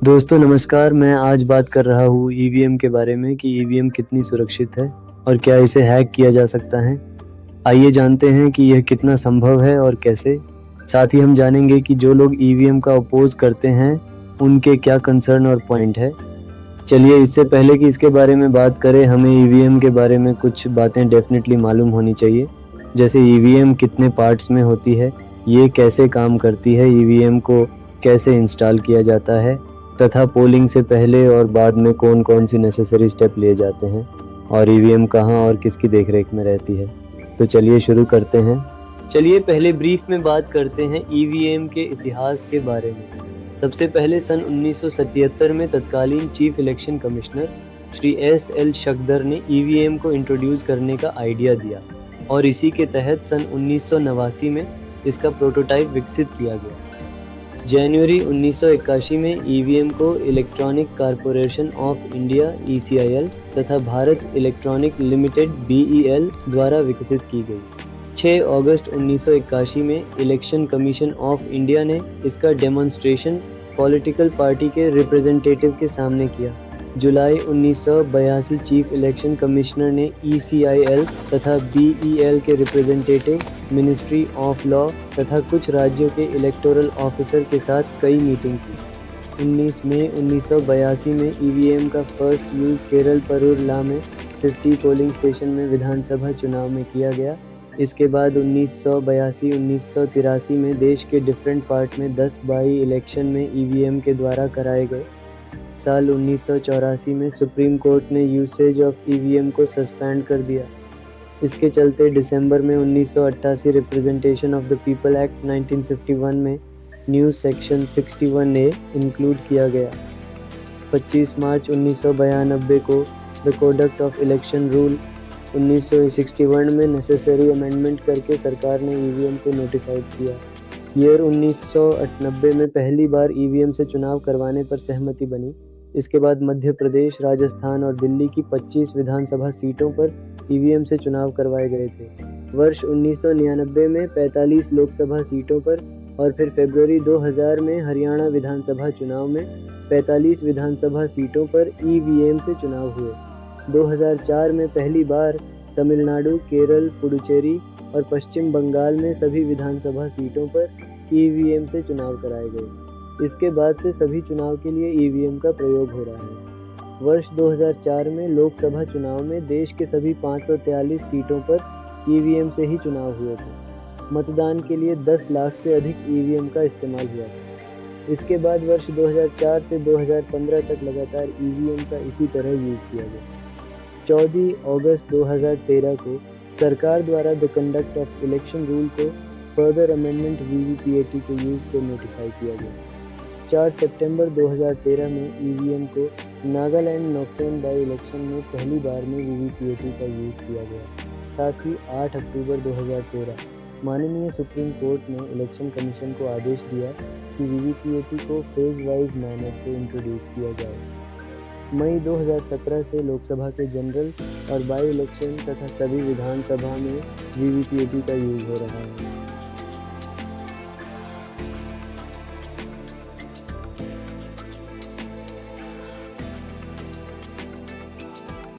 दोस्तों नमस्कार, मैं आज बात कर रहा हूँ ईवीएम के बारे में कि ईवीएम कितनी सुरक्षित है और क्या इसे हैक किया जा सकता है। आइए जानते हैं कि यह कितना संभव है और कैसे। साथ ही हम जानेंगे कि जो लोग ईवीएम का अपोज करते हैं उनके क्या कंसर्न और पॉइंट है। चलिए इससे पहले कि इसके बारे में बात करें, हमें ईवीएम के बारे में कुछ बातें डेफिनेटली मालूम होनी चाहिए। जैसे ईवीएम कितने पार्ट्स में होती है, ये कैसे काम करती है, ईवीएम को कैसे इंस्टॉल किया जाता है तथा पोलिंग से पहले और बाद में कौन कौन सी नेसेसरी स्टेप लिए जाते हैं और ईवीएम कहाँ और किसकी देखरेख में रहती है। तो चलिए शुरू करते हैं। चलिए पहले ब्रीफ में बात करते हैं ईवीएम के इतिहास के बारे में। सबसे पहले सन 1977 में तत्कालीन chief election commissioner Shri S.L. शक्दर ने ईवीएम को इंट्रोड्यूस करने का आइडिया दिया और इसी के तहत सन 1989 में इसका प्रोटोटाइप विकसित किया गया। जनवरी 1981 में ईवीएम को electronic corporation of India (ECIL) तथा भारत इलेक्ट्रॉनिक लिमिटेड (BEL) द्वारा विकसित की गई। 6 अगस्त 1981 में इलेक्शन कमीशन ऑफ इंडिया ने इसका डेमोन्स्ट्रेशन पॉलिटिकल पार्टी के रिप्रेजेंटेटिव के सामने किया। जुलाई 1982 चीफ इलेक्शन कमिश्नर ने ECIL तथा BEL के रिप्रेजेंटेटिव, मिनिस्ट्री ऑफ लॉ तथा कुछ राज्यों के इलेक्टोरल ऑफिसर के साथ कई मीटिंग की। 19 मई 1982 में ईवीएम का फर्स्ट यूज केरल परूरला में 50 पोलिंग स्टेशन में विधानसभा चुनाव में किया गया। इसके बाद 1982-1983 में देश के डिफरेंट पार्ट में 10 बाई इलेक्शन में ईवीएम के द्वारा कराए गए। साल 1984 में सुप्रीम कोर्ट ने यूसेज ऑफ ईवीएम को सस्पेंड कर दिया। इसके चलते दिसंबर में 1988 representation of the people act 1951 में न्यू सेक्शन 61A इंक्लूड किया गया। 25 मार्च 1992 को the conduct of election rule 1961 में नेसेसरी अमेंडमेंट करके सरकार ने ईवीएम को नोटिफाइड किया। ईयर 1998 में पहली बार ईवीएम से चुनाव करवाने पर सहमति बनी। इसके बाद मध्य प्रदेश, राजस्थान और दिल्ली की 25 विधानसभा सीटों पर ईवीएम से चुनाव करवाए गए थे। वर्ष 1999 में 45 लोकसभा सीटों पर और फिर फरवरी 2000 में हरियाणा विधानसभा चुनाव में 45 विधानसभा सीटों पर ईवीएम से चुनाव हुए। 2004 में पहली बार तमिलनाडु, केरल, पुडुचेरी और पश्चिम बंगाल में सभी विधानसभा सीटों पर ईवीएम से चुनाव कराए गए। इसके बाद से सभी चुनाव के लिए ईवीएम का प्रयोग हो रहा है। वर्ष 2004 में लोकसभा चुनाव में देश के सभी 543 सीटों पर ईवीएम से ही चुनाव हुए थे। मतदान के लिए 10 लाख से अधिक ईवीएम का इस्तेमाल हुआ था। इसके बाद वर्ष 2004 से 2015 तक लगातार ईवीएम का इसी तरह यूज किया गया। 14 अगस्त 2013 को सरकार द्वारा the conduct of election rule को फर्दर अमेंडमेंट VVPAT को यूज को नोटिफाई किया गया। 4 सितंबर 2013 में ईवीएम को नागालैंड नॉक्सेन बाई इलेक्शन में पहली बार में VVPAT का यूज किया गया। साथ ही 8 अक्टूबर 2013 माननीय सुप्रीम कोर्ट ने इलेक्शन कमीशन को आदेश दिया कि VVPAT को फेज वाइज मैनर से इंट्रोड्यूस किया जाए। मई 2017 से लोकसभा के जनरल और बाई इलेक्शन तथा सभी विधानसभा में VVPAT का यूज हो रहा है।